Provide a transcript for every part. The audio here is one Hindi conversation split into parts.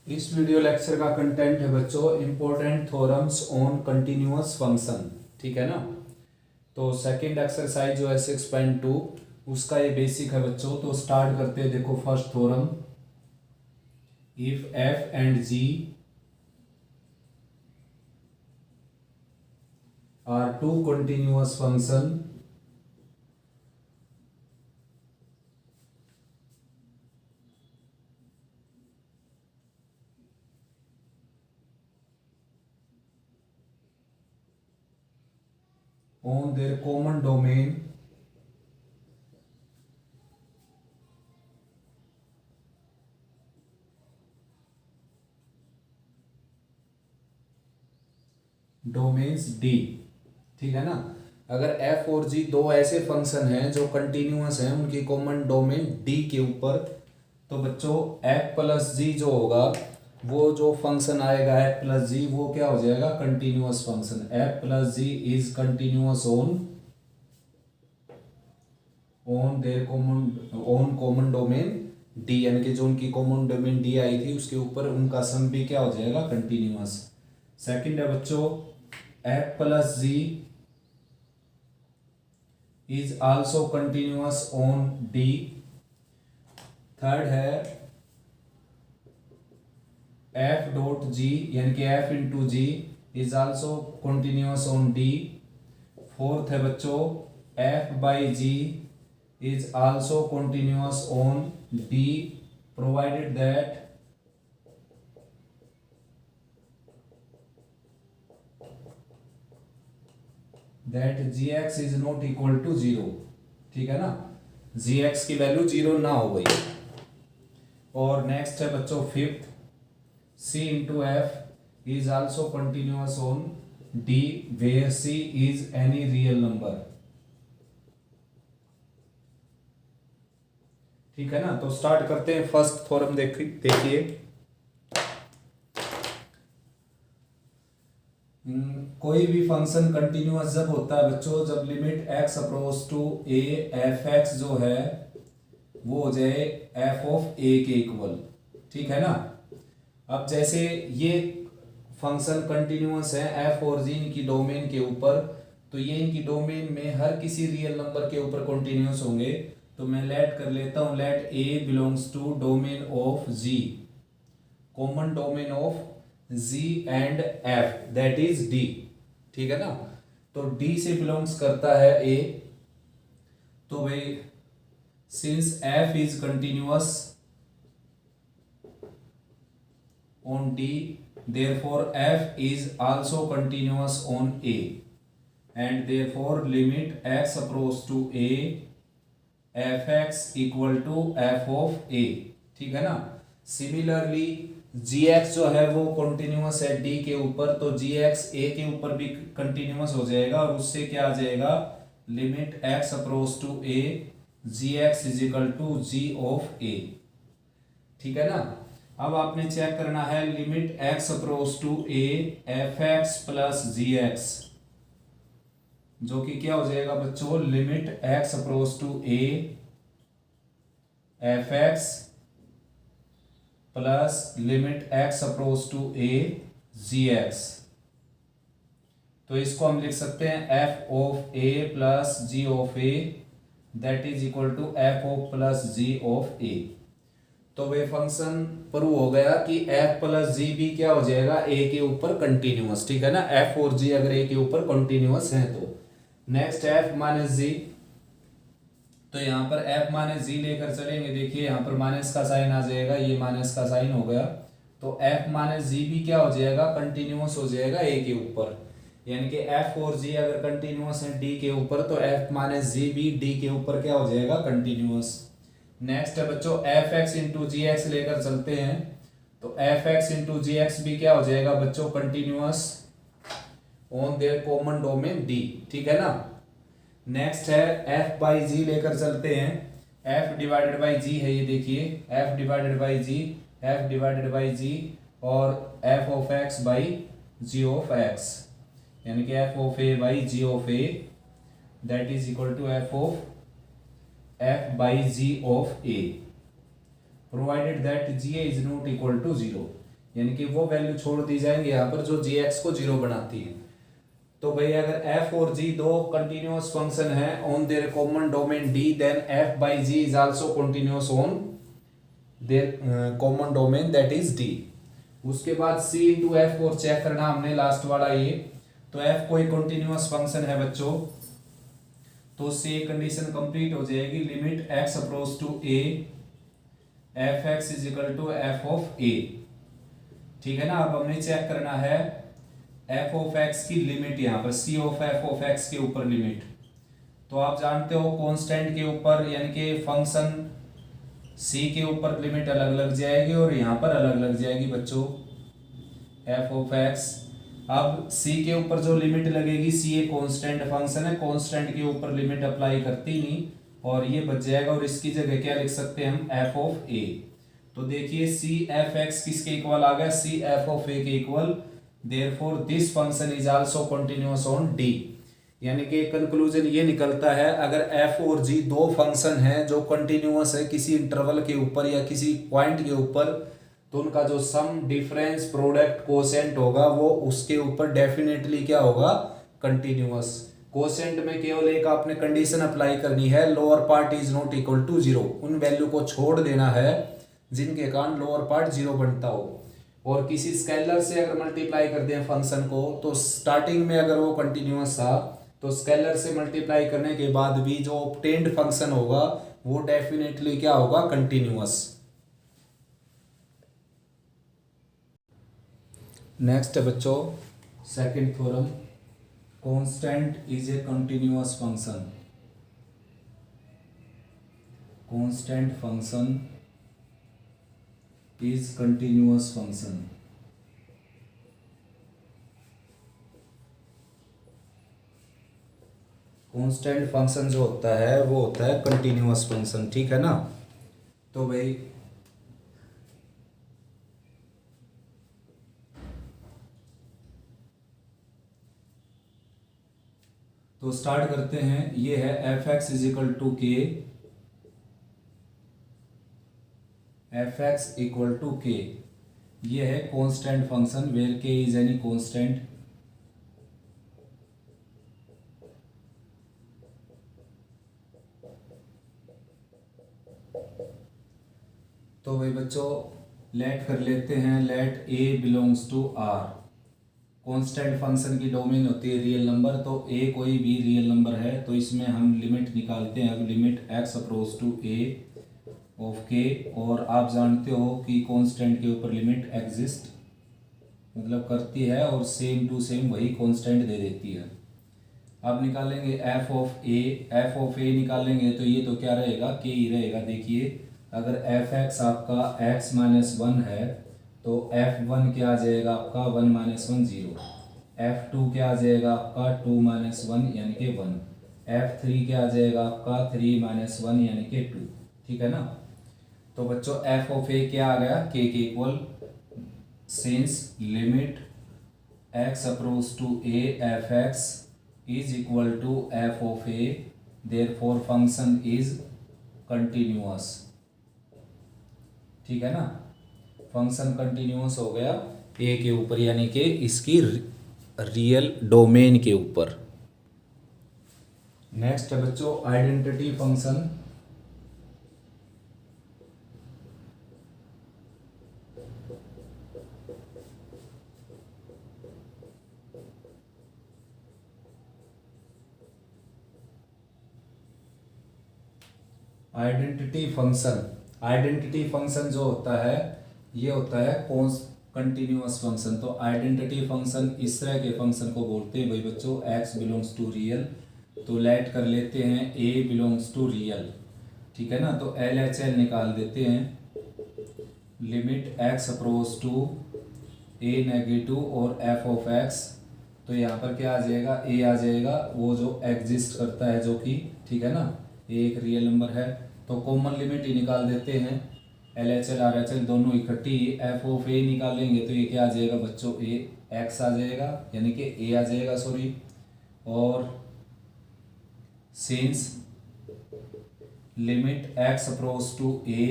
इस वीडियो लेक्चर का कंटेंट है बच्चों important theorems on continuous function. ठीक है ना। तो सेकंड एक्सरसाइज जो है 6.2 उसका ये बेसिक है बच्चों। तो स्टार्ट करते हैं। देखो first theorem, if F and G are two continuous function on their common domain domains D. ठीक है ना। अगर f और g दो ऐसे फंक्शन हैं जो कंटिन्यूअस हैं, उनकी कॉमन डोमेन d के ऊपर, तो बच्चों f प्लस जी जो होगा वो जो फंक्शन आएगा f प्लस जी वो क्या हो जाएगा, continuous function. f plus G is continuous on their common domain D, यानी कि जो उनकी कॉमन डोमेन डी आई थी उसके ऊपर उनका सम भी क्या हो जाएगा, कंटिन्यूअस। सेकंड है बच्चों f plus G is also continuous on D. Third है f डॉट जी यानी कि f into G is also continuous on D. Fourth है बच्चों f by G is also continuous on D provided that gx is not equal to zero. ठीक है ना, gx की वैल्यू जीरो ना हो गई। और नेक्स्ट है बच्चों fifth, c into F is also continuous on d where c is any real number. ठीक है ना। तो स्टार्ट करते हैं। फर्स्ट थ्योरम देखिए। कोई भी फंक्शन कंटिन्यूअस जब होता है बच्चों, जब limit x approach to a F X जो है वो हो जाए f ऑफ a के इक्वल। ठीक है ना। अब जैसे ये फंक्शन कंटिन्यूअस है f और g इनकी डोमेन के ऊपर, तो ये इनकी डोमेन में हर किसी रियल नंबर के ऊपर कंटिन्यूअस होंगे। तो मैं लेट कर लेता हूं, let a belongs to domain of g, common domain of g and f that is d। ठीक है ना। तो d से बिलोंग्स करता है a, तो भाई since f is continuous on d, therefore f is also continuous on a, and therefore limit x approach to a fx equal to f of a। ठीक है ना। सिमिलरली gx जो है वो कंटिन्यूअस है d के ऊपर, तो gx a के ऊपर भी कंटिन्यूअस हो जाएगा और उससे क्या आ जाएगा, limit x approach to a gx is equal to g of a। ठीक है ना। अब आपने चेक करना है limit x approach to a F X plus G X, जो कि क्या हो जाएगा बच्चों, limit x approach to a F X plus limit x approach to a G X. तो इसको हम लिख सकते हैं f of a plus g of a that is equal to f of plus g of a। तो वे फंक्शन प्रूव हो गया कि f प्लस जी भी क्या हो जाएगा, a के ऊपर कंटिन्यूअस। ठीक है ना। f और g अगर a के ऊपर कंटिन्यूअस है तो नेक्स्ट f माइनस जी, तो यहाँ पर f माइनस जी लेकर चलेंगे। देखिए यहाँ पर माइनस का साइन आ जाएगा, ये माइनस का साइन हो गया, तो f माइनस जी भी क्या हो जाएगा, कंटिन्यूअस हो जाएगा a के ऊपर। यानी कि f और g अगर कंटिन्यूअस है d के ऊपर, तो f माइनस जी भी d के ऊपर क्या हो जाएगा, कंटिन्यूअस। नेक्स्ट है बच्चों एफ एक्स इंटू जी एक्स लेकर चलते हैं, तो एफ एक्स इंटू जी एक्स भी क्या हो जाएगा बच्चों, continuous on their common domain D. ठीक है ना। नेक्स्ट है एफ बाई जी लेकर चलते हैं, एफ डिवाइडेड बाई जी है, ये देखिए f divided by g, f divided by g और f of x by g of x, यानी कि f of a by g of a that is equal to f of f by g of a provided that ga is not equal to 0। यानी कि वो वैल्यू छोड़ दी जाएंगी यहाँ पर जो जी एक्स को जीरो बनाती है। तो भाई अगर f और g दो कंटिन्यूअस फंक्शन है on their common domain d, then f by g is also continuous on their common domain that is d। उसके बाद c इंटू एफ और चेक करना हमने लास्ट वाला ये। तो f कोई कंटिन्यूअस फंक्शन है बच्चों, तो से कंडीशन कंप्लीट हो जाएगी, limit x approach to a F x is equal to f of a. ठीक है ना। अब हमने चेक करना है एफ ऑफ एक्स की लिमिट, यहाँ पर c of f of x के ऊपर लिमिट। तो आप जानते हो कांस्टेंट के ऊपर यानी कि फंक्शन सी के ऊपर लिमिट अलग लग जाएगी और यहाँ पर अलग लग जाएगी बच्चों एफ ऑफ एक्स। अब सी के ऊपर जो लिमिट लगेगी, सी एक कांस्टेंट फंक्शन है, कांस्टेंट के ऊपर लिमिट अप्लाई करती नहीं और ये बच जाएगा और इसकी जगह क्या लिख सकते हैं हम, एफ ऑफ ए। तो देखिए सी एफ एक्स किसके इक्वल आ गया, सी एफ ऑफ ए के equal, therefore this function is also continuous on D. यानी कि कंक्लूजन ये निकलता है अगर एफ और जी दो फंक्शन हैं जो कंटिन्यूअस है किसी इंटरवल के ऊपर या किसी पॉइंट के ऊपर, तो उनका जो सम डिफरेंस प्रोडक्ट कोसेंट होगा वो उसके ऊपर डेफिनेटली क्या होगा, कंटिन्यूअस। कोसेंट में केवल एक आपने कंडीशन अप्लाई करनी है, lower part is not equal to zero, उन वैल्यू को छोड़ देना है जिनके कारण लोअर पार्ट जीरो बनता हो। और किसी स्केलर से अगर मल्टीप्लाई कर दें फंक्शन को, तो स्टार्टिंग में अगर वो कंटिन्यूअस था तो स्केलर से मल्टीप्लाई करने के बाद भी जो ऑब्टेन्ड फंक्शन होगा वो डेफिनेटली क्या होगा, कंटिन्यूअस। नेक्स्ट है बच्चों second theorem, constant is a continuous function. Constant function is continuous function. Constant function जो होता है वो होता है कंटिन्यूअस फंक्शन, ठीक है ना। तो भाई तो स्टार्ट करते हैं। ये है f x is equal to k, f x equal to k, ये है constant function where k is any constant. तो भाई बच्चों लेट कर लेते हैं, let a belongs to R. Constant function की डोमेन होती है रियल नंबर, तो ए कोई भी रियल नंबर है तो इसमें हम लिमिट निकालते हैं। अब limit x approach to a of k, और आप जानते हो कि कांस्टेंट के ऊपर लिमिट एग्जिस्ट मतलब करती है और सेम टू सेम वही कांस्टेंट दे देती है। अब निकालेंगे f of a, f of a निकालेंगे तो ये तो क्या रहेगा, के ही रहेगा। देखिए अगर एफ एक्स आपका एक्स माइनस वन है तो एफ वन क्या आ जाएगा आपका, one minus one zero. F two क्या आ जाएगा आपका, टू माइनस वन यानी कि वन। एफ थ्री क्या आ जाएगा आपका, थ्री माइनस वन यानी कि टू। ठीक है ना। तो बच्चों एफ ऑफ ए क्या आ गया, k equal, since limit x approach to a f x is equal to f of a, therefore function is continuous. ठीक है ना। फंक्शन कंटिन्यूअस हो गया ए के ऊपर यानी कि इसकी रियल डोमेन के ऊपर। नेक्स्ट है बच्चों आइडेंटिटी फंक्शन। आइडेंटिटी फंक्शन जो होता है ये होता है कंटिन्यूअस फंक्शन। तो आइडेंटिटी फंक्शन इस तरह के फंक्शन को बोलते हैं भाई बच्चों, x बिलोंग्स टू रियल। तो लेट कर लेते हैं a बिलोंग्स टू रियल, ठीक है ना। तो LHL निकाल देते हैं, limit x approach to a negative और f ऑफ x। तो यहाँ पर क्या आ जाएगा, a आ जाएगा वो जो एग्जिस्ट करता है जो कि, ठीक है ना, a एक रियल नंबर है। तो कॉमन लिमिट ही निकाल देते हैं, LHL RHL दोनों इकट्ठी। एफ ऑफ ए निकालेंगे तो ये क्या आ जाएगा बच्चों, ए एक्स आ जाएगा यानी कि ए आ जाएगा सॉरी। और since limit x approach to a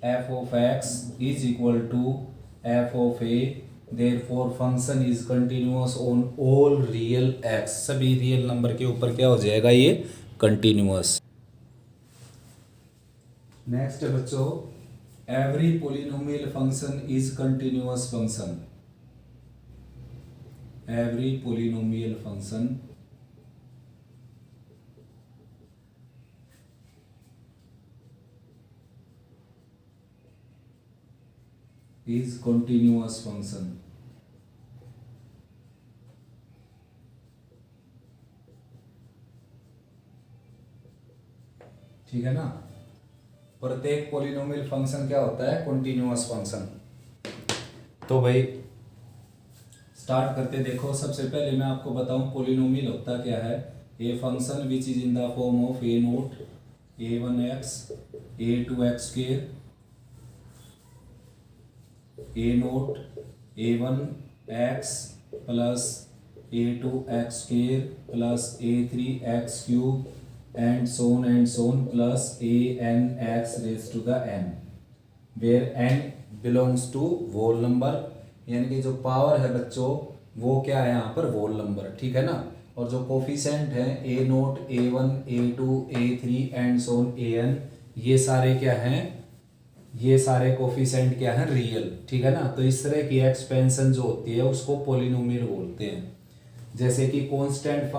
f of x is equal to f of a, therefore function is continuous on all real x, सभी रियल नंबर के ऊपर क्या हो जाएगा ये कंटिन्यूअस। नेक्स्ट है बच्चों, every polynomial function is continuous function, every polynomial function is continuous function। ठीक है ना, प्रत्येक पोलिनोमियल फंक्शन क्या होता है, कंटिन्यूअस फंक्शन। तो भाई स्टार्ट करते, देखो सबसे पहले मैं आपको बताऊं पोलिनोमियल होता क्या है। A function which is in the form of a naught a1x a2x square a naught a1x plus a2x square plus a3x cube and सोन प्लस anx raise to the n, where n belongs to whole number, यानी कि जो पावर है बच्चों वो क्या है यहाँ पर होल नंबर, ठीक है ना। और जो कोफिशिएंट है a naught a1 a2 a3 and so an, ये सारे क्या हैं, ये सारे कोफिशिएंट क्या हैं, रियल, ठीक है ना। तो इस तरह की एक्सपेंशन जो होती है उसको पोलिनोमियल बोलते हैं। जैसे कि कांस्टेंट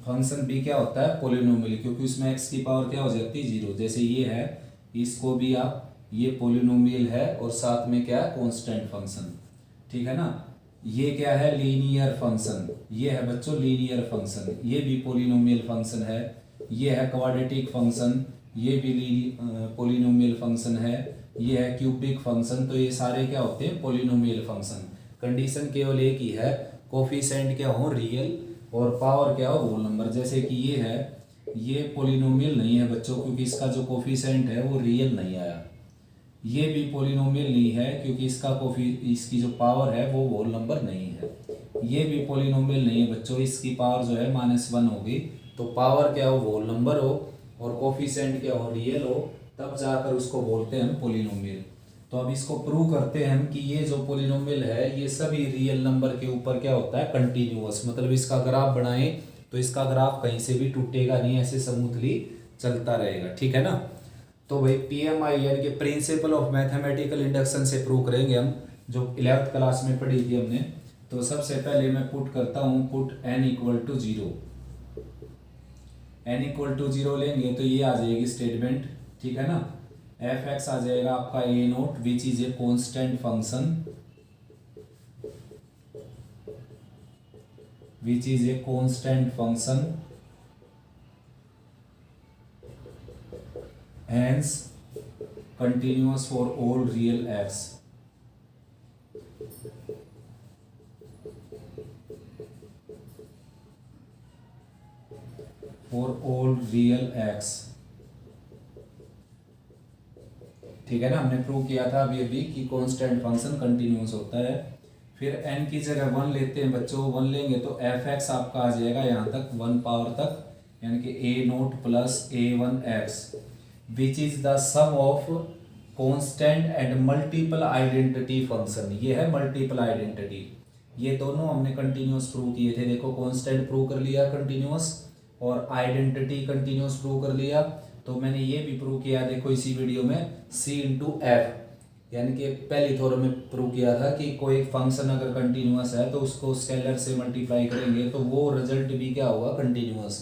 फंक्शन भी क्या होता है, पोलिनोमियल, क्योंकि उसमें x की पावर क्या हो जाती है 0। जैसे ये है, इसको भी आप, ये पोलिनोमियल है और साथ में क्या है कांस्टेंट फंक्शन, ठीक है ना। ये क्या है, लीनियर फंक्शन, ये है बच्चों लीनियर फंक्शन, ये भी पोलिनोमियल फंक्शन है। ये है क्वाड्रेटिक फंक्शन, ये भी पोलिनोमियल फंक्शन है। ये है क्यूबिक फंक्शन। तो ये सारे क्या होते हैं, पोलिनोमियल फंक्शन। कंडीशन केवल एक ही है, कोफिशिएंट क्या हो, रियल, और पावर क्या हो, होल नंबर। जैसे कि ये है, ये पोलिनोमियल नहीं है बच्चों, क्योंकि इसका जो कोफिशिएंट है वो रियल नहीं आया। ये भी पोलिनोमियल नहीं है, क्योंकि इसकी जो पावर है वो होल नंबर नहीं है। ये भी पोलिनोमियल नहीं है बच्चों, इसकी पावर जो है -1 होगी। तो पावर क्या हो, होल नंबर हो, और कोफिशिएंट क्या हो, रियल हो, तब जाकर उसको बोलते हैं हम पोलिनोमियल। तो अब इसको प्रूव करते हैं हम कि ये जो पोलिनोमियल है ये सभी रियल नंबर के ऊपर क्या होता है, कंटिन्यूअस। मतलब इसका ग्राफ बनाएं तो इसका ग्राफ कहीं से भी टूटेगा नहीं, ऐसे स्मूथली चलता रहेगा, ठीक है ना। तो भाई PMI यानी कि प्रिंसिपल ऑफ मैथमेटिकल इंडक्शन से प्रूव करेंगे हम, जो 11th क्लास में पढ़ी थी हमने। तो सबसे पहले मैं पुट करता हूँ, put n equal to 0, n equal to 0 लेंगे तो ये आ जाएगी स्टेटमेंट, ठीक है ना। f(x) आ जाएगा आपका a note which is a constant function, which is a constant function, hence continuous for all real x। for all real x, ठीक है ना। हमने प्रूव किया था अभी कि कांस्टेंट फंक्शन कंटिन्यूअस होता है। फिर n की जगह 1 लेते हैं बच्चों, 1 लेंगे तो f(x) आपका आ जाएगा यहाँ तक 1 पावर तक, यानी कि a naught plus a1x, which is the sum of constant and multiple identity function. ये है मल्टीपल आइडेंटिटी, ये दोनों हमने कंटिन्यूअस प्रूव किए थे। देखो कांस्टेंट प्रूव कर लिया कंटिन्यूअस, और आइडेंटिटी कंटिन्यूअस प्रूव कर लिया। तो मैंने ये भी प्रूव किया, देखो इसी वीडियो में, C/F, यानी कि पहली थोड़े में प्रूव किया था कि कोई फंक्शन अगर कंटिन्यूअस है तो उसको स्केलर से मल्टीप्लाई करेंगे तो वो रिजल्ट भी क्या होगा, कंटिन्यूअस।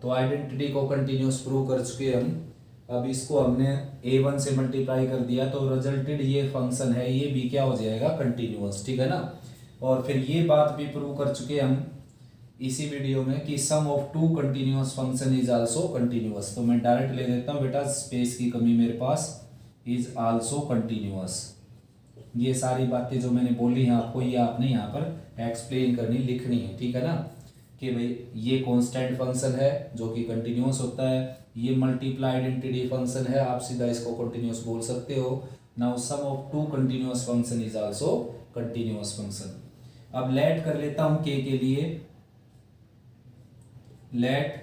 तो आइडेंटिटी को कंटिन्यूअस प्रूव कर चुके हम। अब इसको हमने a1 से मल्टीप्लाई कर दिया तो रिजल्टेड ये फंक्शन है, ये भी क्या हो जाएगा, कंटिन्यूअस, ठीक है ना। और फिर ये बात भी प्रूव कर चुके हम इसी वीडियो में कि sum of two continuous function is also continuous. तो मैं डायरेक्ट ले देता हूँ बेटा, स्पेस की कमी मेरे पास, इज आल्सो कंटिन्यूअस। ये सारी बातें जो मैंने बोली हैं आपको, ये आपने यहाँ पर एक्सप्लेन करनी, लिखनी है, ठीक है ना। कि भाई ये कांस्टेंट फंक्शन है जो कि कंटिन्यूअस होता है, ये मल्टीप्लाई आइडेंटिटी फंक्शन है, आप सीधा इसको कंटिन्यूअस बोल सकते हो। Now sum of two continuous function is also continuous function. अब लेट कर लेता हूँ k के लिए, let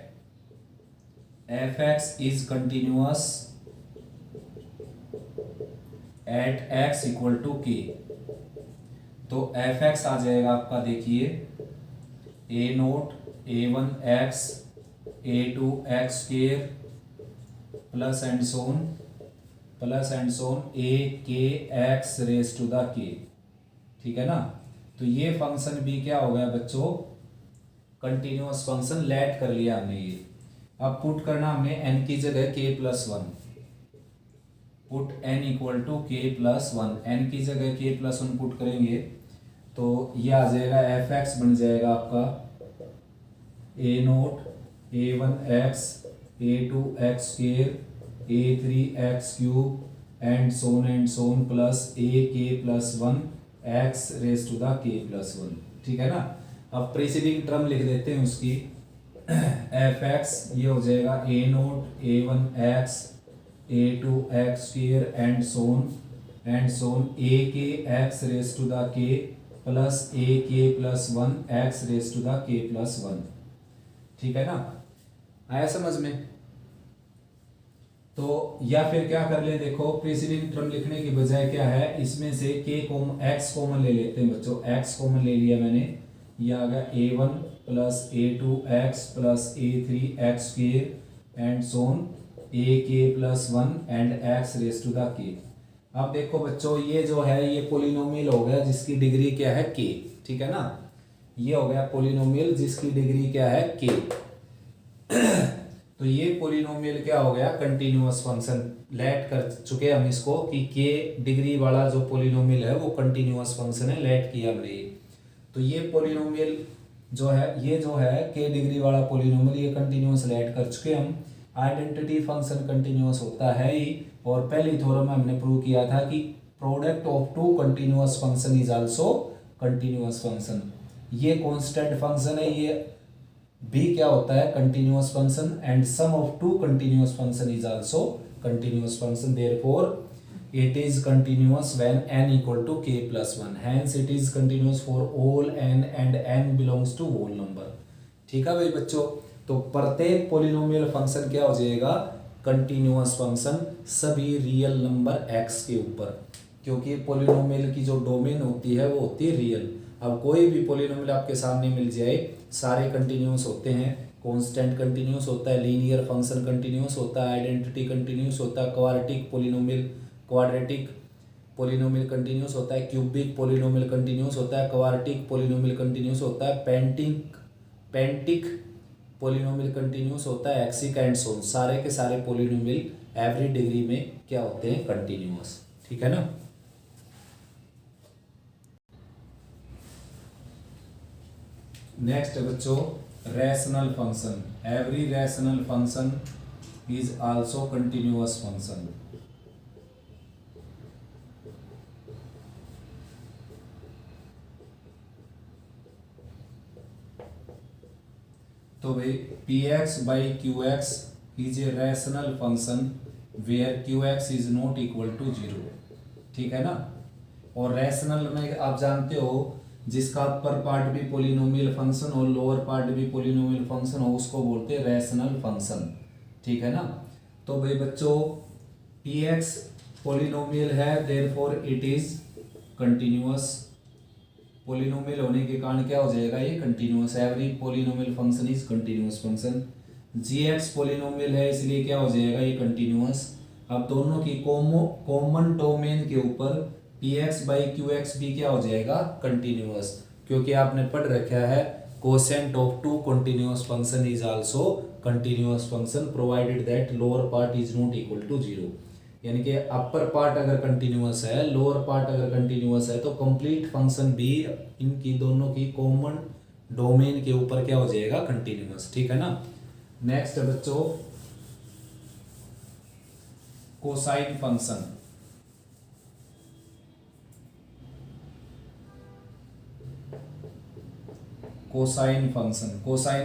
f(x) is continuous at x equal to k। तो एफ एक्स आ जाएगा आपका, देखिए a naught a1x a2x² plus and so on a k x raise to the के। ठीक है ना। तो ये फंक्शन भी क्या हो गया बच्चों, कंटिन्यूअस फंक्शन लेट कर लिया हमने ये। अब पुट करना हमने n की जगह k+1, put n equal to k+1, n की जगह k+1 पुट करेंगे तो ये आ जाएगा एफ एक्स बन जाएगा आपका a naught a1x a2x² a3x³ and Son plus ak+1 x raise to the k+1। ठीक है ना। अब प्रीसीडिंग टर्म लिख देते हैं उसकी, एफ एक्स ये हो जाएगा a naught a1x a2x² and so on a k x raise to the k plus ak+1 x raise to the k+1। ठीक है ना, आया समझ में। तो या फिर क्या कर ले, देखो प्रीसीडिंग टर्म लिखने की बजाय क्या है, इसमें से x कॉमन ले लेते हैं बच्चों। x कॉमन ले लिया मैंने, ये आ गया a1 plus a2x plus a3x² and so ak+1 and x raise to the k। अब देखो बच्चों ये जो है ये पोलिनोमियल हो गया जिसकी डिग्री क्या है k। ठीक है ना, ये हो गया पोलिनोमियल जिसकी डिग्री क्या है k। तो ये पोलिनोमियल क्या हो गया, कंटिन्यूअस फंक्शन। लेट कर चुके हम इसको कि k डिग्री वाला जो पोलिनोमियल है वो कंटिन्यूअस फंक्शन है, लेट किया हमने। तो ये पोलिनोमियल जो है, ये जो है k डिग्री वाला पोलिनोमियल, ये कंटिन्यूअस लेट कर चुके हम। आइडेंटिटी फंक्शन कंटिन्यूअस होता है ही, और पहली थ्योरम में हमने प्रूव किया था कि product of two continuous function is also continuous function. ये कांस्टेंट फंक्शन है, ये भी क्या होता है, continuous function, and sum of two continuous function is also continuous function. Therefore it is continuous when n equal to k+1, hence it is continuous for all n and n belongs to whole number। ठीक है भाई बच्चों, तो प्रत्येक पोलिनोमियल फंक्शन क्या हो जाएगा, कंटिन्यूअस फंक्शन सभी रियल नंबर x के ऊपर, क्योंकि पोलिनोमियल की जो डोमेन होती है वो होती है रियल। अब कोई भी पोलिनोमियल आपके सामने मिल जाए, सारे कंटिन्यूअस होते हैं। कांस्टेंट कंटिन्यूअस होता है, लीनियर फंक्शन कंटिन्यूअस होता है, आइडेंटिटी कंटिन्यूअस होता है, क्वाड्रेटिक पोलिनोमियल कंटिन्यूअस होता है, क्यूबिक पोलिनोमियल कंटिन्यूअस होता है, क्वार्टिक पोलिनोमियल कंटिन्यूअस होता है, पेंटिक पोलिनोमियल कंटिन्यूअस होता है, एक्सिक एंड सोन। सारे के सारे पोलिनोमियल एवरी डिग्री में क्या होते हैं, कंटिन्यूअस। ठीक है ना। नेक्स्ट बच्चों, rational function. Every rational function is also continuous function. तो भाई px by qx is a rational function where qx is not equal to 0। ठीक है ना। और रैशनल में आप जानते हो जिसका अपर पार्ट भी पोलिनोमियल फंक्शन और लोअर पार्ट भी पोलिनोमियल फंक्शन हो उसको बोलते हैं रैशनल फंक्शन। ठीक है ना। तो भाई बच्चों px पोलिनोमियल है, therefore it is continuous. Polynomial होने के कारण क्या हो जाएगा, ये continuous. Every polynomial function is continuous function. gx polynomial है इसलिए क्या हो जाएगा, ये कंटिन्यूअस। अब दोनों की कॉमन डोमेन के ऊपर px by qx भी क्या हो जाएगा, कंटिन्यूअस, क्योंकि आपने पढ़ रखा है quotient of two continuous function is also continuous function provided that lower part is not equal to 0। यानी कि अपर पार्ट अगर कंटिन्यूअस है, लोअर पार्ट अगर कंटिन्यूअस है, तो कंप्लीट फंक्शन भी इनकी दोनों की कॉमन डोमेन के ऊपर क्या हो जाएगा, कंटिन्यूअस। ठीक है ना। नेक्स्ट बच्चों, कोसाइन फंक्शन। कोसाइन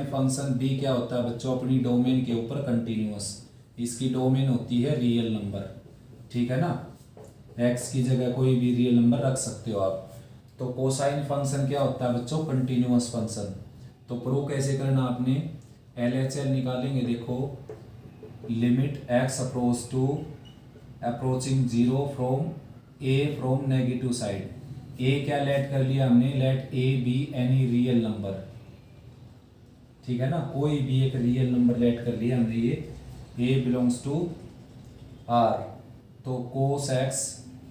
फंक्शन भी क्या होता है बच्चों, अपनी डोमेन के ऊपर कंटिन्यूअस। इसकी डोमेन होती है रियल नंबर। ठीक है ना। x की जगह कोई भी रियल नंबर रख सकते हो आप। तो कोसाइन फंक्शन क्या होता है बच्चों, कंटिन्यूअस फंक्शन। तो प्रूव कैसे करना, आपने LHL निकालेंगे। देखो limit x approaching 0 from negative side. A क्या लेट कर लिया हमने, let a be any real number, ठीक है ना, कोई भी एक रियल नंबर लेट कर लिया हमने, ये ए बिलोंग्स टू आर। तो कोस एक्स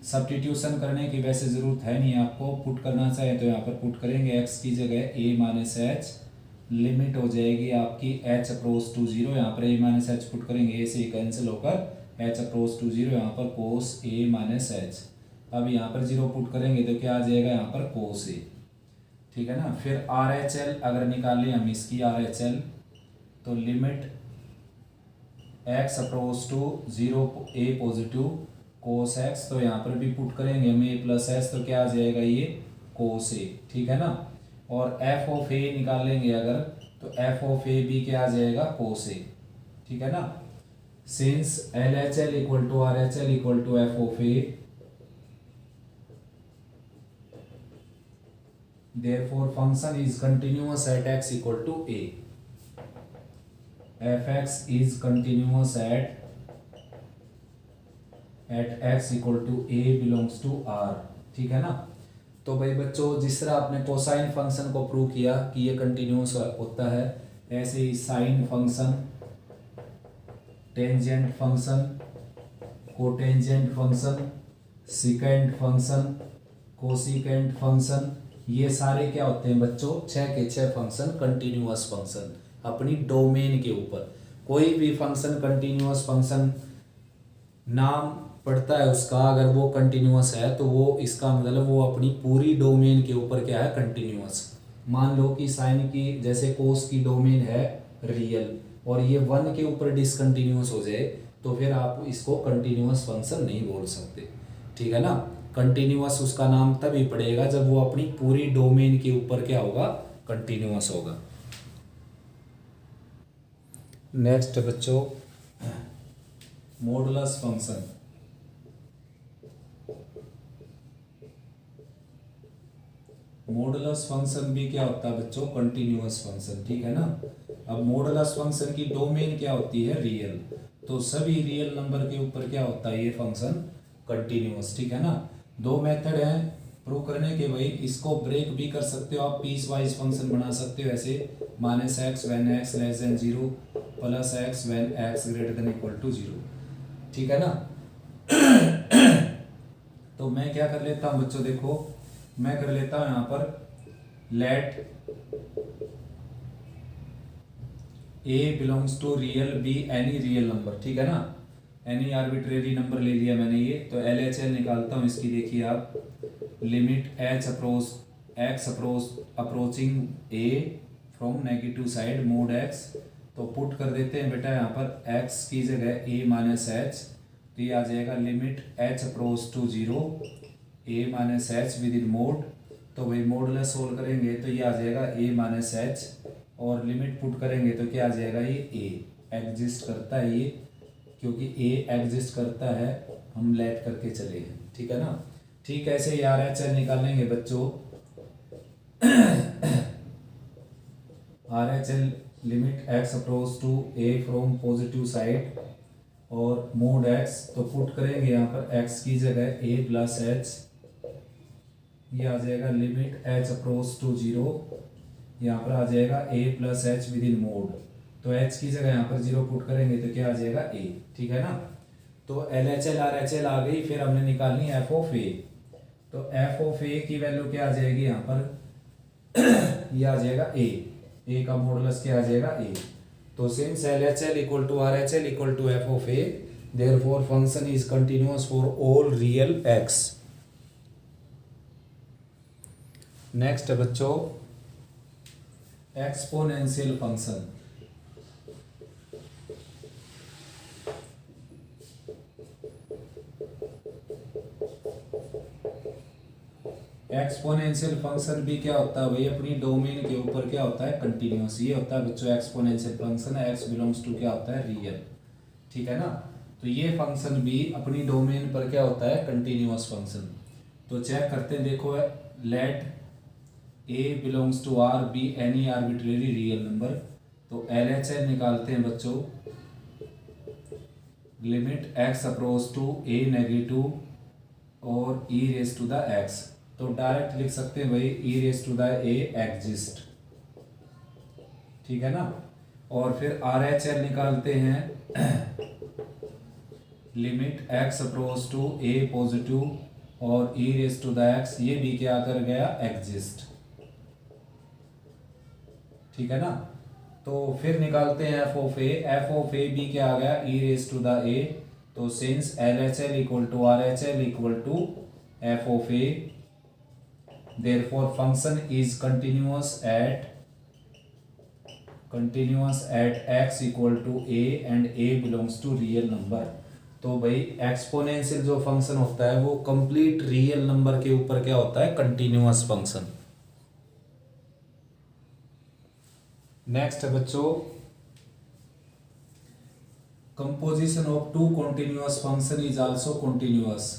सब्स्टिट्यूशन करने की वैसे ज़रूरत है नहीं, आपको पुट करना चाहे तो यहाँ पर पुट करेंगे, एक्स की जगह ए माइनस एच, लिमिट हो जाएगी आपकी एच अप्रोच टू जीरो, यहाँ पर ए माइनस एच पुट करेंगे, ए से कैंसिल होकर एच अप्रोच टू जीरो, यहाँ पर कोस ए माइनस एच। अब यहाँ पर जीरो पुट करेंगे तो क्या आ जाएगा, यहाँ पर कोस ए, ठीक है ना। फिर आर एच एल अगर निकालें हम इसकी आर एच एल, तो limit x approach to zero a positive cos x, तो यहाँ पर भी पुट करेंगे हम ए प्लस एच, तो क्या आ जाएगा ये कोस ए, ठीक है ना। और एफ ऑफ ए निकालेंगे अगर, तो एफ ऑफ ए भी क्या आ जाएगा, कोस ए, ठीक है ना। Since L H L equal to R H L equal to f of a, therefore function is continuous at x equal to a, fx is continuous at x equal to a belongs to r, ठीक है ना। तो भाई बच्चों जिस तरह आपने कोसाइन फंक्शन को प्रूव किया कि ये कंटिन्यूस होता है, ऐसे ही sine function, tangent function, cotangent function, secant function, cosecant function, ये सारे क्या होते हैं बच्चों, 6 के 6 फंक्शन कंटिन्यूअस फंक्शन अपनी डोमेन के ऊपर। कोई भी फंक्शन कंटिन्यूअस फंक्शन नाम पड़ता है उसका, अगर वो कंटिन्यूअस है तो वो इसका मतलब वो अपनी पूरी डोमेन के ऊपर क्या है, कंटिन्यूअस। मान लो कि साइन की जैसे कोस की डोमेन है रियल, और ये 1 के ऊपर डिसकंटिन्यूअस हो जाए तो फिर आप इसको कंटिन्यूअस फंक्शन नहीं बोल सकते, ठीक है ना। कंटिन्यूअस उसका नाम तभी पड़ेगा जब वो अपनी पूरी डोमेन के ऊपर क्या होगा, कंटिन्यूअस होगा। नेक्स्ट बच्चों मॉडुलस फंक्शन। मॉडुलस फंक्शन भी क्या होता है बच्चों, कंटिन्यूअस फंक्शन, ठीक है ना। अब मॉडुलस फंक्शन की डोमेन क्या होती है, रियल, तो सभी रियल नंबर के ऊपर क्या होता है ये फंक्शन, कंटिन्यूअस, ठीक है ना। दो मेथड हैं प्रूव करने के भाई, इसको ब्रेक भी कर सकते हो आप, पीस वाइज फंक्शन बना सकते हो ऐसे, minus x when x less than zero, plus x when x greater than equal to zero, ठीक है ना। तो मैं क्या कर लेता हूँ बच्चों, देखो मैं कर लेता हूँ यहाँ पर let a belongs to real b any real number, ठीक है ना। एनी आर्बिट्रेरी नंबर ले लिया मैंने ये, तो एल एच एल निकालता हूँ इसकी, देखिए आप, limit h approach x approaching A from negative side mode x, तो पुट कर देते हैं बेटा यहाँ पर एक्स की जगह ए माइनस एच, तो ये आ जाएगा limit h approach to zero a minus h with in mod, तो भाई मोडलेस सोल्व करेंगे तो ये आ जाएगा ए माइनस एच, और लिमिट पुट करेंगे तो क्या आ जाएगा, ये ए एग्जिस्ट करता है ये, क्योंकि ए एग्जिस्ट करता है हम लेट करके चले हैं, ठीक है ना। ठीक ऐसे ही आर एच एल निकालेंगे बच्चों, R H L limit x approach to a from positive side और मोड एक्स, तो पुट करेंगे यहाँ पर एक्स की जगह ए प्लस एच, ये आ जाएगा limit h approach to zero, यहाँ पर आ जाएगा a plus h with in mod, तो एच की जगह यहाँ पर जीरो पुट करेंगे तो क्या आ जाएगा ए, ठीक है ना। तो L H L R H L आ गई, फिर हमने निकालनी एफ ऑफ ए, तो एफ ऑफ ए की वैल्यू क्या आ जाएगी यहाँ पर ये आ जाएगा ए का मॉडुलस क्या आ जाएगा ए, तो since L H L equal to R H L equal to f of a, therefore function is continuous for all real x. Next बच्चों एक्सपोनेंशियल फंक्शन। एक्सपोनेंशियल फंक्शन भी क्या होता है भाई, अपनी डोमेन के ऊपर क्या होता है, कंटिन्यूअस, ये होता है बच्चों exponential function, x belongs to क्या होता है, रियल, ठीक है ना। तो ये फंक्शन भी अपनी डोमेन पर क्या होता है, कंटिन्यूअस फंक्शन। तो चेक करते हैं, देखो let a belongs to R be any arbitrary real number, तो एल एच एल निकालते हैं बच्चों, limit x approach to a negative और e raise to the x, तो डायरेक्ट लिख सकते हैं भाई e raise to the a exist, ठीक है ना। और फिर आर एच एल निकालते हैं limit x approach to a positive और e raise to the x, ये भी क्या कर गया एग्जिस्ट, ठीक है ना। तो फिर निकालते हैं एफ ऑफ ए भी क्या आ गया e raise to the a, तो since L H L equal to R H L equal to f of a, therefore function is continuous at x equal to a and a belongs to real number. तो भाई एक्सपोनेंशियल जो फंक्शन होता है वो कंप्लीट रियल नंबर के ऊपर क्या होता है कंटिन्यूअस फंक्शन। नेक्स्ट है बच्चों composition of two continuous function is also continuous.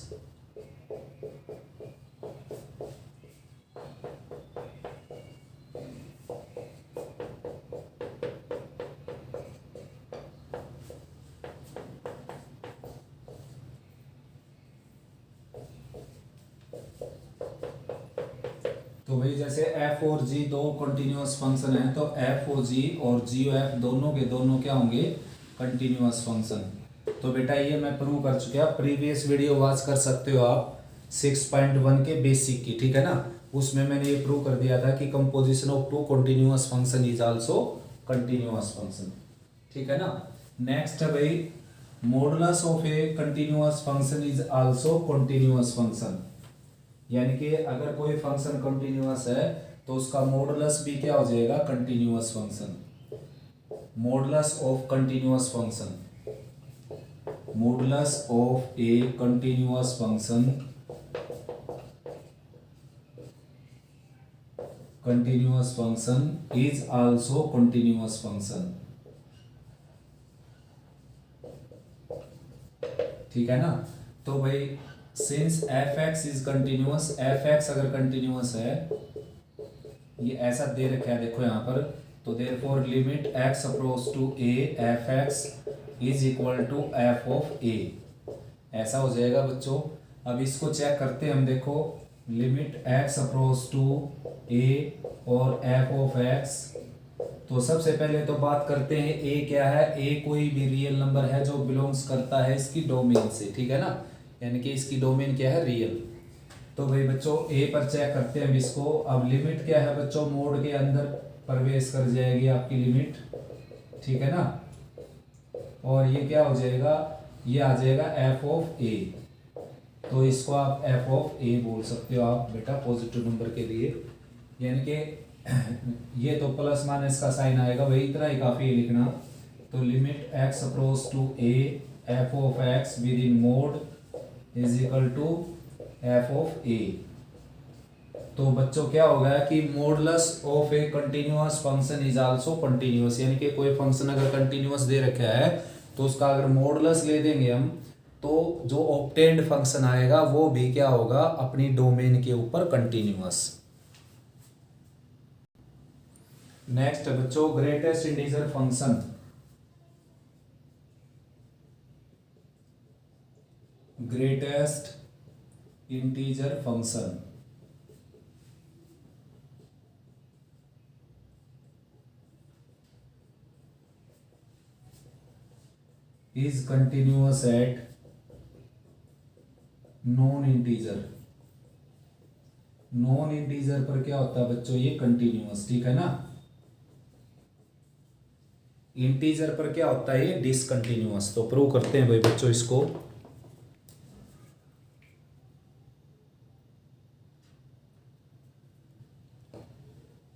तो भाई जैसे f और g दो कंटिन्यूअस फंक्शन है, तो f और g और दोनों के दोनों क्या होंगे कंटिन्यूअस फंक्शन। तो बेटा ये मैं प्रूव कर चुका, प्रीवियस वीडियो वॉच कर सकते हो आप 6.1 के बेसिक की, ठीक है ना। उसमें मैंने ये प्रूव कर दिया था कि composition of two continuous function is also continuous function, ठीक है ना। नेक्स्ट है भाई modulus of a continuous function is also continuous function, यानी कि अगर कोई फंक्शन कंटिन्यूअस है तो उसका मॉडुलस भी क्या हो जाएगा continuous function. Modulus of continuous function, modulus of a continuous function, continuous function is also continuous function, ठीक है ना। तो भाई since F x is continuous, F x अगर कंटिन्यूअस है, ये ऐसा दे रखा है देखो यहाँ पर, तो therefore limit x approach to a f x is equal to f of a, ऐसा हो जाएगा बच्चों। अब इसको चेक करते हैं हम, देखो लिमिट एक्स अप्रोच टू ए और एफ ऑफ एक्स। तो सबसे पहले तो बात करते हैं ए क्या है, ए कोई भी रियल नंबर है जो बिलोंग्स करता है इसकी डोमेन से, ठीक है ना, यानी कि इसकी डोमेन क्या है रियल। तो भाई बच्चों ए पर चेक करते हैं इसको। अब लिमिट क्या है बच्चों, मोड के अंदर प्रवेश कर जाएगी आपकी लिमिट, ठीक है ना। और ये क्या हो जाएगा, ये आ जाएगा एफ ऑफ ए, तो इसको आप एफ ऑफ ए बोल सकते हो आप बेटा पॉजिटिव नंबर के लिए, यानी कि ये तो प्लस माइनस का साइन आएगा, वही इतना ही काफी है लिखना। तो limit x approach to a f of x with in mod is equal to f of a. तो बच्चों क्या होगा कि modulus of a continuous function is also continuous, यानी कि कोई फंक्शन अगर कंटिन्यूअस दे रखा है तो उसका अगर मॉडुलस ले देंगे हम, तो जो ऑब्टेन्ड फंक्शन आएगा वो भी क्या होगा अपनी डोमेन के ऊपर कंटिन्यूअस। नेक्स्ट बच्चों greatest integer function, greatest integer function is continuous at non integer. Non integer पर क्या होता है बच्चों ये कंटिन्यूअस, ठीक है ना। इंटीजर पर क्या होता है ये डिसकंटिन्यूअस। तो प्रूव करते हैं भाई बच्चों इसको।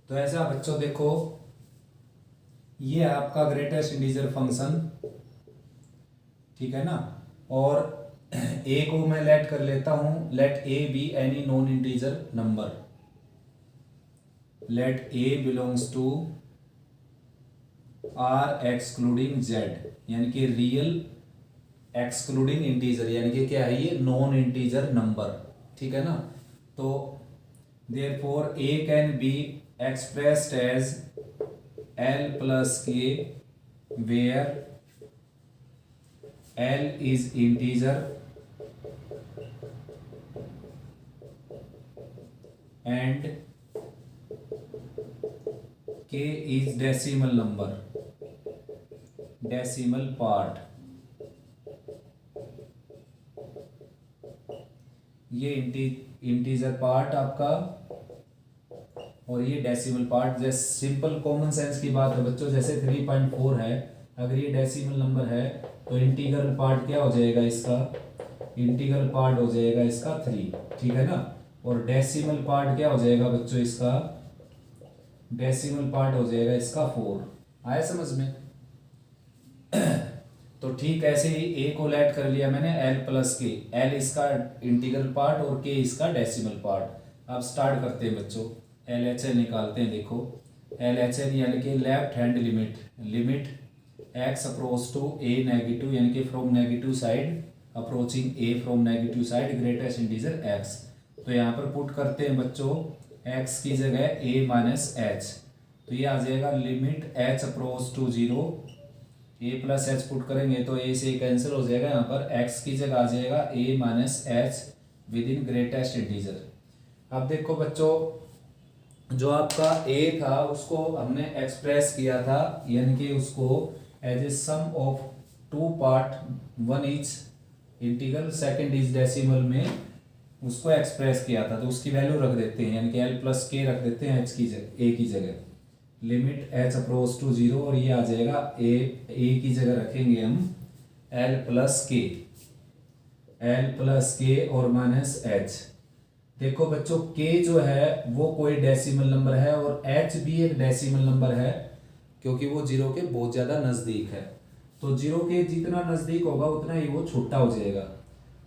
तो ऐसा बच्चों देखो ये है आपका ग्रेटेस्ट इंटीजर फंक्शन, ठीक है ना। और ए को मैं लेट कर लेता हूं, let a be any non integer number, let a belongs to R excluding Z, यानी कि रियल एक्सक्लूडिंग इंटीजर, यानी कि क्या है ये नॉन इंटीजर नंबर, ठीक है ना। तो therefore a can be expressed as L plus k where L is integer and k is decimal number, decimal part. ये इंटीजर पार्ट आपका और ये डेसिमल पार्ट। जैसे सिंपल कॉमन सेंस की बात है बच्चों, जैसे 3.4 है, अगर ये डेसिमल नंबर है तो इंटीग्रल पार्ट क्या हो जाएगा इसका, इंटीग्रल पार्ट हो जाएगा इसका 3, ठीक है ना। और डेसिमल पार्ट क्या हो जाएगा बच्चों इसका, डेसिमल पार्ट हो जाएगा इसका 4। आया समझ में? तो ठीक ऐसे ही ए को ऐड कर लिया मैंने l प्लस के, l इसका इंटीग्रल पार्ट और k इसका डेसिमल पार्ट। अब स्टार्ट करते हैं बच्चों, LHL निकालते हैं। देखो LHL यानी कि left hand limit, limit x approach to a negative यानी कि from negative side approaching a from negative side greatest integer x। तो यहाँ पर पुट करते हैं बच्चों x की जगह a माइनस एच, तो ये आ जाएगा limit h approach to 0, a plus h put करेंगे तो a से कैंसिल हो जाएगा, यहाँ पर x की जगह आ जाएगा a minus h with in greatest integer. अब देखो बच्चों जो आपका a था उसको हमने एक्सप्रेस किया था यानी कि उसको as a sum of two part, one is integral second is decimal में उसको एक्सप्रेस किया था, तो उसकी वैल्यू रख देते हैं यानी कि l प्लस के रख देते हैं h की जगह, a की जगह, लिमिट h अप्रोच टू 0 और ये आ जाएगा a की जगह रखेंगे हम l प्लस के और माइनस h। देखो बच्चों k जो है वो कोई डेसिमल नंबर है और h भी एक डेसिमल नंबर है क्योंकि वो 0 के बहुत ज़्यादा नज़दीक है, तो 0 के जितना नज़दीक होगा उतना ही वो छोटा हो जाएगा।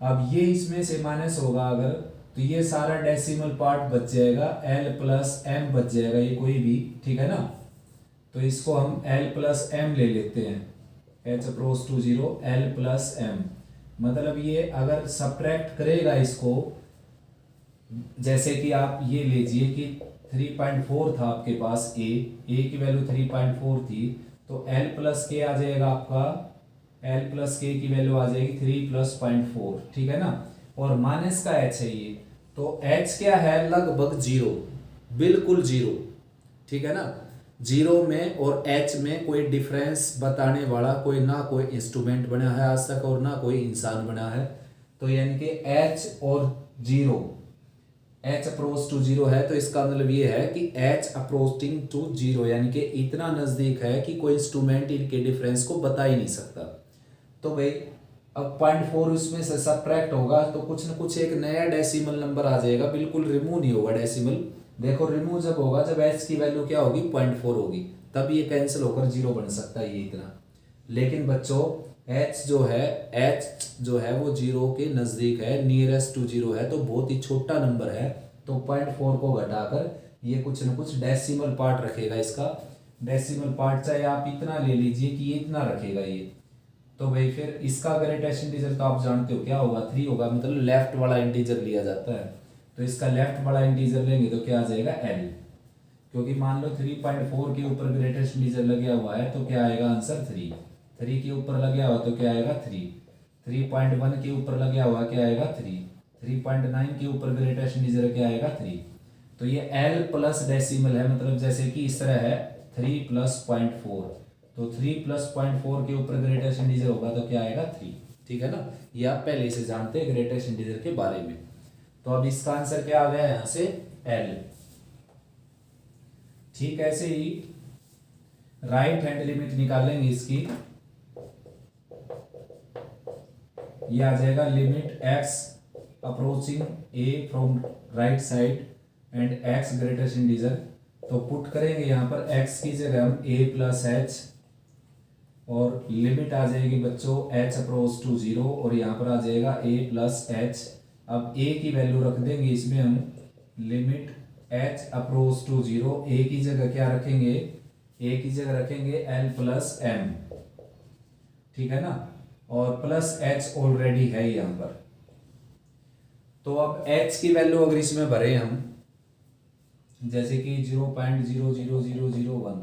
अब ये इसमें से माइनस होगा अगर, तो ये सारा डेसिमल पार्ट बच जाएगा, l प्लस m बच जाएगा, ये कोई भी, ठीक है ना। तो इसको हम l प्लस m ले लेते हैं, h approach to 0 l plus m, मतलब ये अगर सब्ट्रैक्ट करेगा इसको, जैसे कि आप ये लीजिए कि 3.4 था आपके पास a की वैल्यू 3.4 थी, तो l प्लस के आ जाएगा आपका, l प्लस के की वैल्यू आ जाएगी 3 प्लस 0.4, ठीक है ना। और माइनस का h है ये, तो h क्या है लगभग 0, बिल्कुल 0, ठीक है ना। 0 में और h में कोई डिफरेंस बताने वाला कोई ना कोई इंस्ट्रूमेंट बना है आज तक और ना कोई इंसान बना है, तो यानी कि h और 0, h अप्रोच टू 0 है, तो इसका मतलब ये है कि h अप्रोचिंग टू 0 यानी कि इतना नज़दीक है कि कोई इंस्ट्रूमेंट इनके डिफरेंस को बता ही नहीं सकता। तो भाई अब 0.4 उसमें से सब्ट्रैक्ट होगा तो कुछ ना कुछ एक नया डेसिमल नंबर आ जाएगा, बिल्कुल रिमूव नहीं होगा डेसिमल। देखो रिमूव जब होगा जब h की वैल्यू क्या होगी 0.4 होगी, तब ये कैंसिल होकर 0 बन सकता है ये इतना। लेकिन बच्चों h जो है वो 0 के नज़दीक है, नियरेस्ट टू 0 है, तो बहुत ही छोटा नंबर है, तो 0.4 को घटाकर ये कुछ ना कुछ डेसिमल पार्ट रखेगा। इसका डेसिमल पार्ट चाहे आप इतना ले लीजिए कि ये इतना रखेगा ये, तो भाई फिर इसका ग्रेटेस्ट इंटीजर तो आप जानते हो क्या होगा, 3 होगा, मतलब लेफ्ट वाला इंटीजर लिया जाता है, तो इसका लेफ्ट वाला इंटीजर लेंगे तो क्या आ जाएगा l, क्योंकि मान लो 3.4 के ऊपर ग्रेटेस्ट इंटीजर लगा हुआ है तो क्या आएगा आंसर 3 के ऊपर लगा हुआ तो क्या आएगा 3.1 के ऊपर लगा हुआ क्या आएगा 3.9 के ऊपर ग्रेटेस्ट इंटीजर क्या आएगा 3, तो ये l प्लस डेसिमल है, मतलब जैसे कि इस तरह है 3 प्लस 0.4, तो 3 प्लस 0.4 के ऊपर ग्रेटेस्ट इंटीजर होगा तो क्या आएगा 3, ठीक है ना। ये आप पहले से जानते हैं ग्रेटेस्ट इंटीजर के बारे में। तो अब इसका आंसर क्या आ गया यहां से l। ठीक ऐसे ही राइट हैंड लिमिट निकालेंगे इसकी, ये आ जाएगा limit x approaching a from right side and x greatest integer, तो पुट करेंगे यहाँ पर x की जगह हम a प्लस एच और लिमिट आ जाएगी बच्चों h अप्रोच टू 0 और यहाँ पर आ जाएगा a प्लस एच। अब a की वैल्यू रख देंगे इसमें हम, limit h approach to 0, a की जगह क्या रखेंगे, a की जगह रखेंगे l प्लस m, ठीक है ना, और प्लस h ऑलरेडी है यहाँ पर। तो अब h की वैल्यू अगर इसमें भरे हम जैसे कि 0.00001,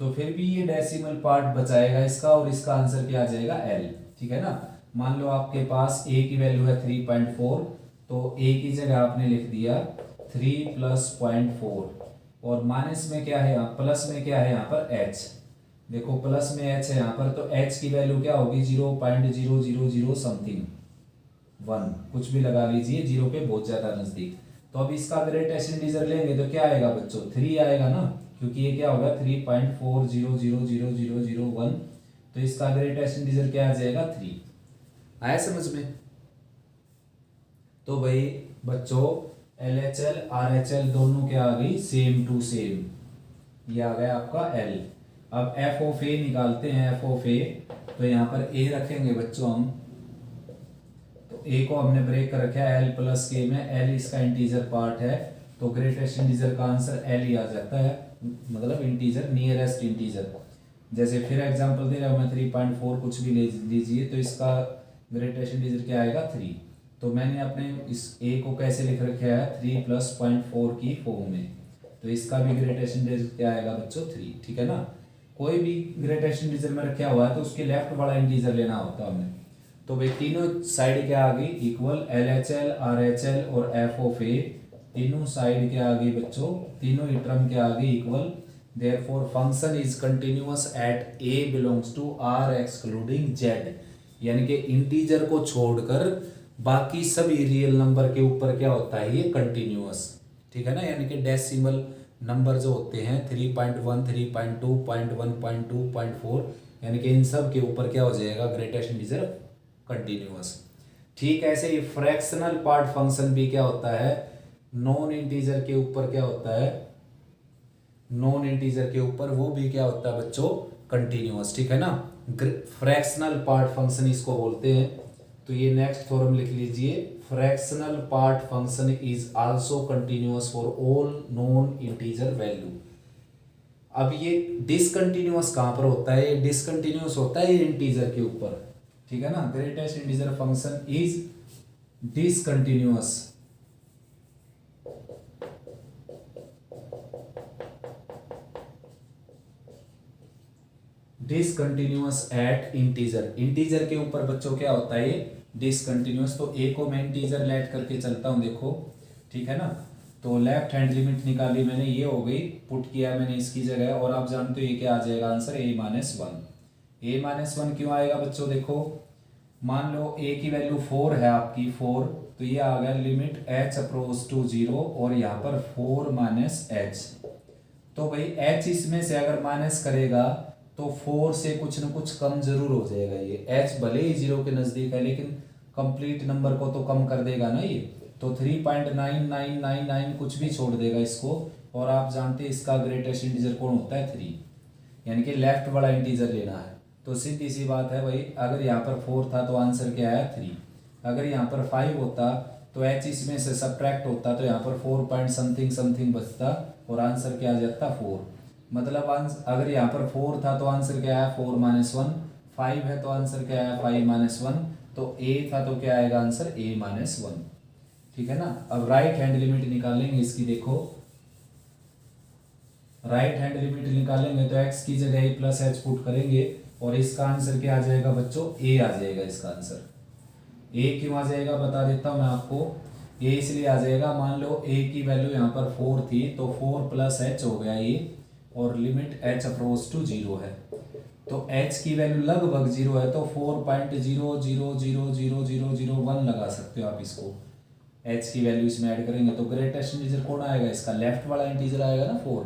तो फिर भी ये डेसिमल पार्ट बचाएगा इसका और इसका आंसर क्या आ जाएगा l, ठीक है ना। मान लो आपके पास a की वैल्यू है 3.4, तो a की जगह आपने लिख दिया 3 प्लस 0.4 और माइनस में क्या है, यहाँ प्लस में क्या है यहाँ पर h। देखो प्लस में h है यहाँ पर, तो h की वैल्यू क्या होगी 0.000 समथिंग 1, कुछ भी लगा लीजिए, जीरो के बहुत ज्यादा नजदीक। तो अब इसका ग्रेटेस्ट इंटीजर लेंगे तो क्या आएगा बच्चों, 3 आएगा ना, क्योंकि ये क्या होगा 3.4000001। तो इसका ग्रेटेस्ट इंटीजर क्या आ जाएगा 3। आया समझ में? तो भाई बच्चों LHL RHL दोनों क्या आ गई, सेम टू सेम, ये आ गया आपका L। अब f ऑफ a निकालते हैं, f ऑफ a, तो यहाँ पर a रखेंगे बच्चों हम, तो a को हमने ब्रेक कर रखा है l प्लस के में, l इसका इंटीजर पार्ट है, तो ग्रेटेस्ट इंटीजर का आंसर l ही आ जाता है, मतलब इंटीजर, नियरेस्ट इंटीजर। जैसे फिर एग्जांपल दे रहा हूँ मैं 3.4 कुछ भी ले लीजिए, तो इसका ग्रेटेस्ट इंटीजर क्या आएगा 3। तो मैंने अपने इस a को कैसे लिख रखा है 3 प्लस 0.4 की फॉर्म में, तो इसका भी ग्रेटेस्ट इंटीजर क्या आएगा बच्चों 3। ठीक है ना? कोई भी ग्रेटेस्ट इंटीजर में रखा हुआ है तो उसके लेफ्ट वाला इंटीजर लेना होता है हमें। तो भाई तीनों साइड क्या आ गई इक्वल, LHL RHL और f ऑफ a तीनों साइड क्या आ गई बच्चों, तीनों ही टर्म क्या आ गई equal. Therefore function is continuous at a belongs to r excluding z, यानी कि इंटीजर को छोड़कर बाकी सभी रियल नंबर के ऊपर क्या होता है ये कंटिन्यूअस। ठीक है ना? यानी कि डेसिमल नंबर जो होते हैं 3.1 3.2 0.1 0.2 यानी कि इन सब के ऊपर क्या हो जाएगा ग्रेटेस्ट इंटीजर कंटिन्यूअस। ठीक ऐसे ही फ्रैक्शनल पार्ट फंक्शन भी क्या होता है, नॉन इंटीजर के ऊपर क्या होता है, नॉन इंटीजर के ऊपर वो भी क्या होता है बच्चों कंटिन्यूअस। ठीक है ना? फ्रैक्शनल पार्ट फंक्शन इसको बोलते हैं। तो ये नेक्स्ट थ्योरम लिख लीजिए, fractional part function is also continuous for all non integer value. अब ये डिसकंटिन्यूअस कहां पर होता है, ये डिसकंटिन्यूअस होता है इंटीजर के ऊपर। ठीक है ना? Greatest integer function is discontinuous discontinuous at integer. Integer के ऊपर बच्चों क्या होता है ये डिसकंटिन्यूअस। तो ए को मैं इंटीजर लेट करके चलता हूं, देखो ठीक है ना? तो लेफ्ट हैंड लिमिट निकाली मैंने, ये हो गई, पुट किया मैंने इसकी जगह, और आप जानते हो ये क्या आ जाएगा आंसर a-1। a-1 क्यों आएगा बच्चों, देखो मान लो a की वैल्यू 4 है आपकी 4, तो ये आ गया लिमिट h अप्रोच टू 0 और यहाँ पर 4 माइनस h। तो भाई h इसमें से अगर माइनस करेगा तो 4 से कुछ न कुछ कम जरूर हो जाएगा। ये h भले ही 0 के नजदीक है लेकिन कंप्लीट नंबर को तो कम कर देगा ना ये, तो 3.9999 कुछ भी छोड़ देगा इसको। और आप जानते हैं इसका ग्रेटेस्ट इंटीजर कौन होता है 3, यानी कि लेफ्ट वाला इंटीजर लेना है। तो सीधी सी बात है भाई, अगर यहाँ पर 4 था तो आंसर क्या आया 3। अगर यहाँ पर 5 होता तो h इसमें से सब्ट्रैक्ट होता तो यहाँ पर 4 पॉइंट समथिंग समथिंग बचता और आंसर क्या आ जाता 4। मतलब अगर यहाँ पर 4 था तो आंसर क्या आया 4 माइनस 1, 5 है तो आंसर क्या आया 5 माइनस 1, तो a था तो क्या आएगा आंसर a-1। ठीक है ना? अब राइट हैंड लिमिट निकालेंगे इसकी, देखो राइट हैंड लिमिट निकालेंगे तो x की जगह a प्लस h पुट करेंगे और इसका आंसर क्या आ जाएगा बच्चों a आ जाएगा। इसका आंसर a क्यों आ जाएगा बता देता हूं मैं आपको। a इसलिए आ जाएगा, मान लो a की वैल्यू यहाँ पर 4 थी तो 4 प्लस h हो गया ये, और लिमिट h अप्रोच टू 0 है, तो h की वैल्यू लगभग 0 है तो 4.0000001 लगा सकते हो आप इसको। h की वैल्यू इसमें ऐड करेंगे तो ग्रेटेस्ट इंटीजर कौन आएगा, इसका लेफ्ट वाला इंटीजर आएगा ना 4।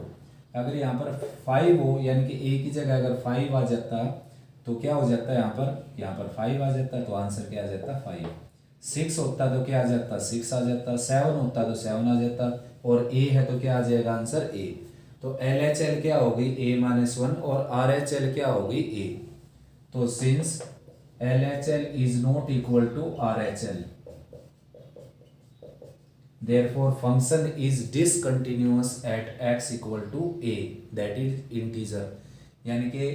अगर यहाँ पर 5 हो यानी कि a की जगह अगर 5 आ जाता तो क्या हो जाता है, यहाँ पर 5 आ जाता है तो आंसर क्या आ जाता 5। 6 होता तो क्या आ जाता 6 आ जाता, 7 होता तो 7 आ जाता, और a है तो क्या आ जाएगा आंसर a। तो LHL क्या हो गई a-1 और RHL क्या हो गई a। तो since LHL is not equal to RHL, therefore function is discontinuous at x equal to a, that is integer। यानी कि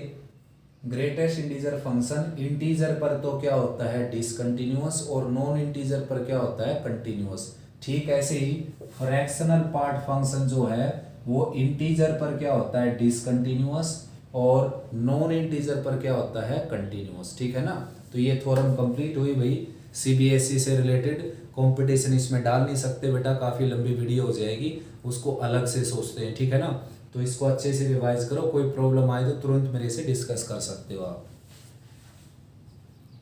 ग्रेटेस्ट इंटीजर फंक्शन इंटीजर पर तो क्या होता है डिसकंटिन्यूअस और नॉन इंटीजर पर क्या होता है कंटिन्यूअस। ठीक ऐसे ही फ्रैक्शनल पार्ट फंक्शन जो है वो इंटीजर पर क्या होता है डिसकंटिन्यूअस और नॉन इंटीजर पर क्या होता है कंटिन्यूअस। ठीक है ना? तो ये थ्योरम कंप्लीट हुई भाई CBSE से रिलेटेड। कंपटीशन इसमें डाल नहीं सकते बेटा, काफ़ी लंबी वीडियो हो जाएगी, उसको अलग से सोचते हैं, ठीक है ना। तो इसको अच्छे से रिवाइज करो, कोई प्रॉब्लम आए तो तुरंत मेरे से डिस्कस कर सकते हो आप।